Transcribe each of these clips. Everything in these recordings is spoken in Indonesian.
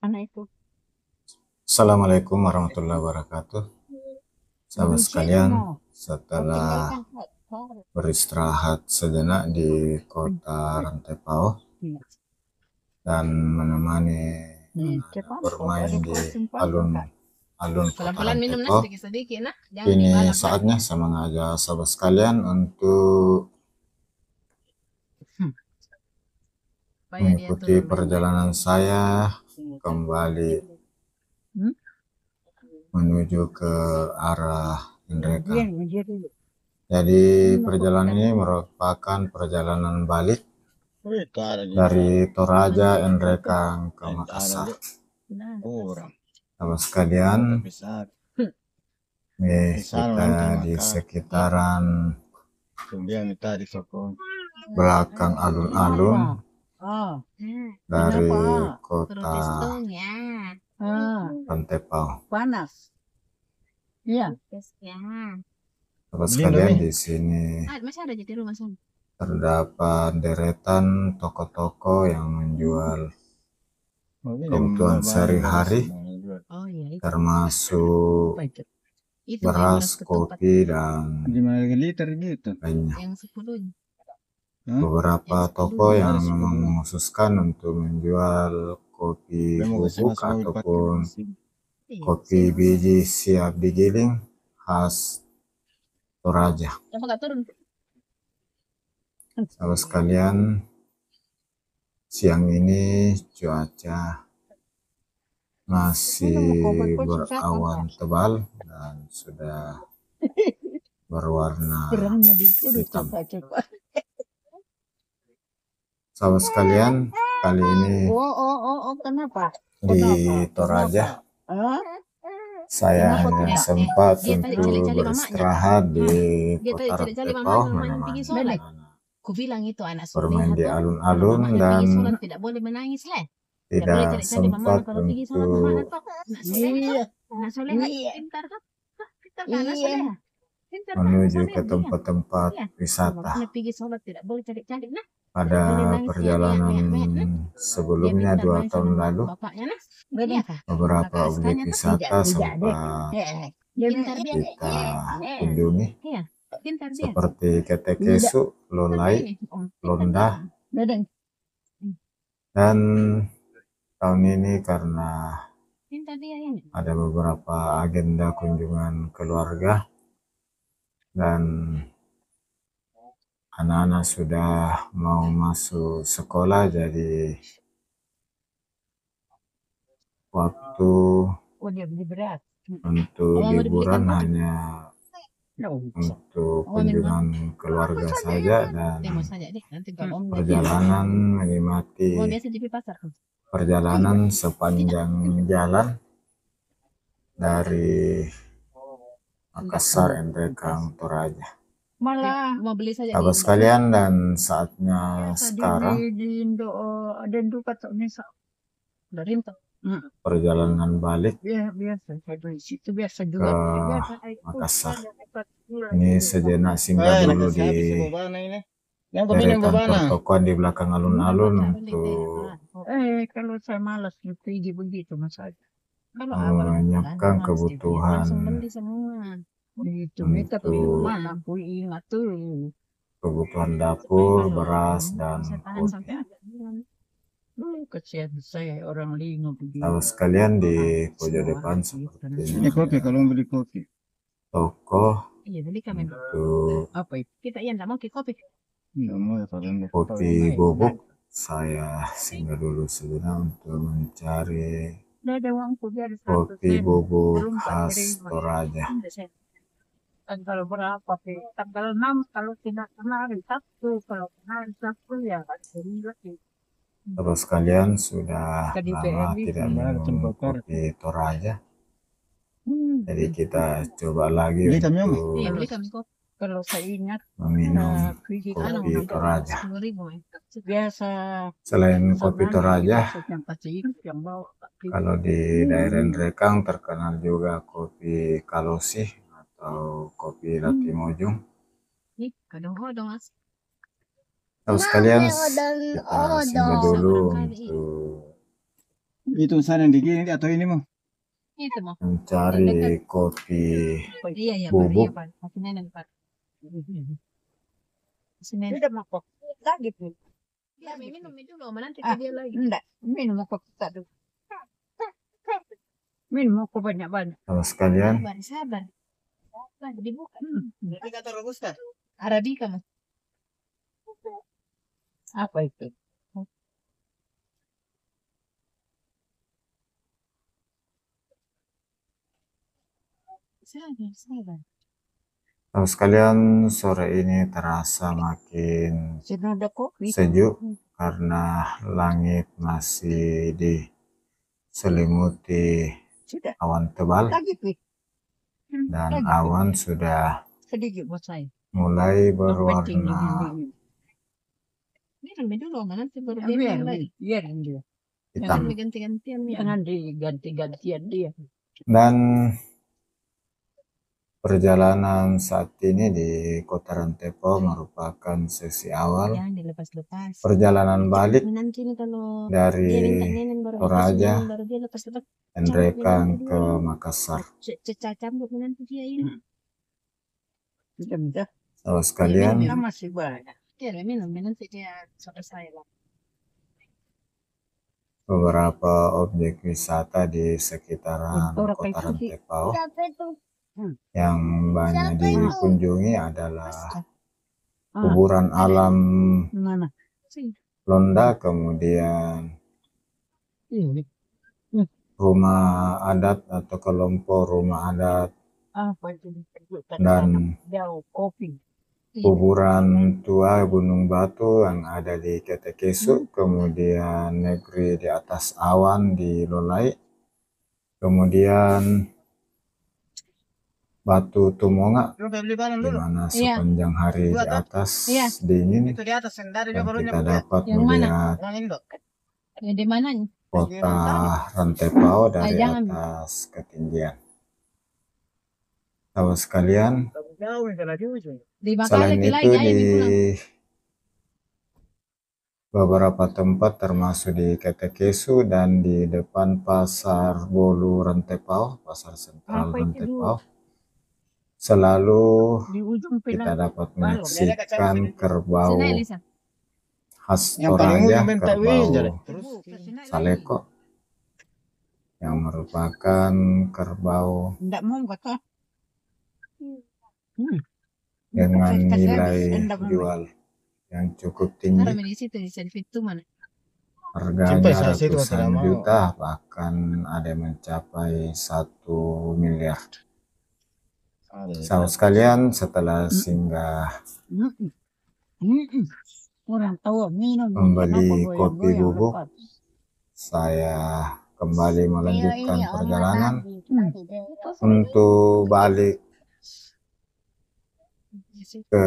Mana itu? Assalamualaikum warahmatullahi wabarakatuh. Sahabat sekalian, setelah beristirahat sejenak di kota Rantepao dan menemani bermain di alun-alun kota Pelan-pelan minum Rantepao, sedikit-sedikit nah. ini saatnya saya mengajak sahabat sekalian untuk mengikuti perjalanan saya kembali menuju ke arah Indreka. Jadi perjalanan ini merupakan perjalanan balik dari Toraja Indreka ke Makassar. Sahabat sekalian, kita di sekitaran belakang alun-alun dari kota Rantepao. Panas. Iya. Sahabat sekalian, di sini masih ada di rumah sana. terdapat deretan toko-toko yang menjual kebutuhan sehari-hari, termasuk beras, kopi, dan lainnya. Beberapa toko yang memang mengkhususkan untuk menjual kopi bubuk ataupun kopi biji siap digiling khas Toraja. Sahabat sekalian, siang ini cuaca masih berawan tebal dan sudah berwarna hitam. Sahabat sekalian, kali ini Kenapa? di Toraja saya hanya sempat untuk beristirahat di kota Rantepao, menemani bermain di alun-alun dan tidak sempat untuk menuju ke tempat-tempat wisata. Pada perjalanan sebelumnya 2 tahun lalu, beberapa objek wisata sempat kita kunjungi seperti Ketekesu, Lolai, Londa, dan tahun ini karena ada beberapa agenda kunjungan keluarga dan anak-anak sudah mau masuk sekolah, jadi waktu untuk liburan hanya untuk kunjungan keluarga saja, dan perjalanan menikmati perjalanan sepanjang jalan dari Makassar, Indreka, Toraja. Sahabat sekalian, dan saatnya sekarang perjalanan balik ke Makassar. Ini sejenak singgah dulu di deretan pertokoan di belakang alun-alun untuk menyiapkan kebutuhan untuk kebutuhan dapur, beras, dan kopi. Sahabat sekalian, di pojok depan seperti ini kopi kalau beli kopi. Toko untuk kopi bubuk. Saya singgah dulu sejenak untuk mencari kopi bubuk khas Toraja. Tanggal berapa? Tanggal 6 kalau tidak kena hari Sabtu, kalau kena hari Sabtu ya lagi. Sahabat sekalian, sudah lama tidak minum kopi Toraja, jadi kita coba lagi untuk Kalau saya ingat meminum kopi Toraja. biasa Selain kopi Toraja, kalau di daerah Indrekang terkenal juga kopi Kalosi atau kopi Latimojong. Sahabat sekalian, kita singgah dulu untuk Itu sana yang digini atau ini mau? Itu mau. mencari kopi Iya ya, bubuk. Pak. Masih nenek Pak. Sini. Udah mabok lagi tuh. Ya, minum dulu, sama nanti Ah, dia lagi. enggak, minum aku tak dulu. Minum aku banyak-banyak. Sahabat sekalian, Sabar. Sabar, dibuka. Tapi kata robusta. Arabica mas. Apa itu? Sabar. sahabat sekalian, sore ini terasa makin Sudah ada kopi. sejuk karena langit masih diselimuti Sudah. awan tebal Lagi tuh. dan awan sudah Sedikit buat saya. mulai Yang penting berwarna ini. Minum dulu, sama nanti baru dia Biar, minum lagi. biar dia. hitam. Jangan diganti-gantian ya. Jangan diganti-gantian dia. Dan perjalanan saat ini di Kota Rantepao merupakan sesi awal Jangan dilepas-lepas. perjalanan balik Nanti nih kalau dia minta dari nenek baru Toraja baru dia lepas-lepas. Nrekang ke Makassar. Cambuk nanti dia ini. Sudah. Sahabat sekalian, Kita masih banyak. Dia minum nanti dia selesai lah. beberapa objek wisata di sekitaran Kota Rantepao yang banyak dikunjungi adalah kuburan alam Mana? Londa, kemudian Ini. rumah adat atau kelompok rumah adat, Apa itu? dan Jauh kopi. kuburan tua Gunung Batu yang ada di Ketekesu, kemudian negeri di atas awan di Lolai, kemudian Batu Tumonga di mana sepanjang hari di atas dingin Itu di atas yang dari dan barunya kita dapat Yang mana? melihat Yang Indo. Ya di mananya? kota Rantepao dari jangan. atas ketinggian. Sahabat sekalian, Jauh yang lagi ujung. Di selain Bakalau itu lagi di pulang. beberapa tempat termasuk di Ketekesu dan di depan Pasar Bolu Rantepao, Pasar Sentral Apa itu Rantepao, selalu Di ujung kita pinang. dapat menyaksikan kerbau Sini Elisa. khas Yang paling Toraja, ujung bentak wis jadi. kerbau Terus Saleko, yang merupakan kerbau Enggak mau kata. dengan Kasih nilai enggak mau. jual yang cukup Taruh tinggi, di situ di selfie itu mana? harganya Sampai saya situ tidak ratusan mau. juta, bahkan ada yang mencapai 1 miliar. Sahabat sekalian, setelah singgah Orang tahu minum. membeli Kenapa kopi goyang-goyang bubuk, lepas? saya kembali melanjutkan perjalanan Hmm. untuk balik ke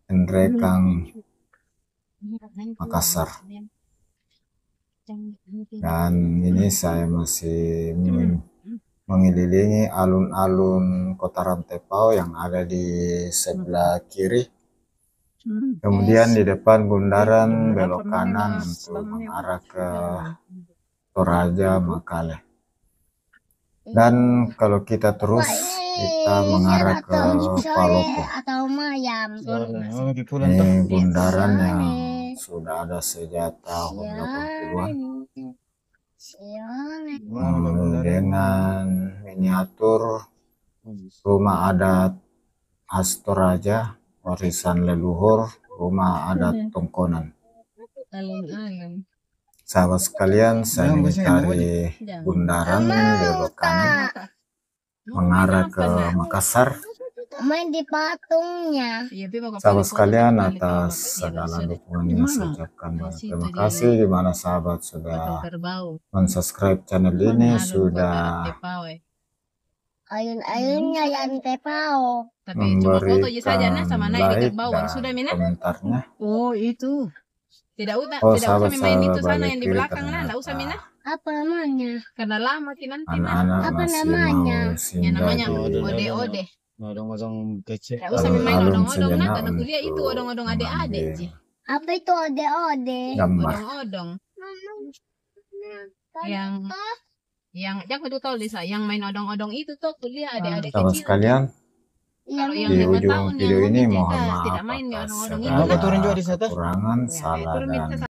Nrekang, Makassar. Dan ini saya masih mengelilingi alun-alun Kota Rantepao yang ada di sebelah kiri. Kemudian di depan bundaran belok kanan untuk mengarah ke Toraja, Makale. Dan kalau kita terus, kita mengarah ke Palopo. Ini bundaran yang sudah ada sejak tahun 80-an. Dengan miniatur rumah adat khas Toraja, warisan leluhur, rumah adat Tongkonan. Sahabat sekalian, saya mencari bundaran belok kanan mengarah ke Makassar. Main di patungnya. Sahabat sekalian, atas segala dukungannya saya ucapkan banyak terima kasih, di mana sahabat sudah mensubscribe channel ini, sudah Ayun-ayunnya yang tepao. memberikan like dan komentarnya. Oh itu. Tidak usah, Oh, tidak usah main itu sahabat-sahabat sana yang di kiri, belakang nah, tidak usah Mina. Apa namanya? Karena lama nanti nah. Anak-anak Apa masih namanya? mau Yang singgah namanya di ode-ode. Odong-odong kecil. Tidak usah main alun-alun odong-odong nah, sejenak karena kuliah itu untuk odong-odong adik-adik mengambil sih. Apa itu ode-ode? gambar. Odong-odong. yang jangan itu tahu Lisa, yang main odong-odong itu tuh kuliah adik-adik Sahabat kecil. sekalian, Kalau yang di 5 ujung tahun video yang ini mungkin mohon tidak maaf main atas odong-odong segala itu. turun juga di sana. kekurangan, Ya, salah turun dan di sana.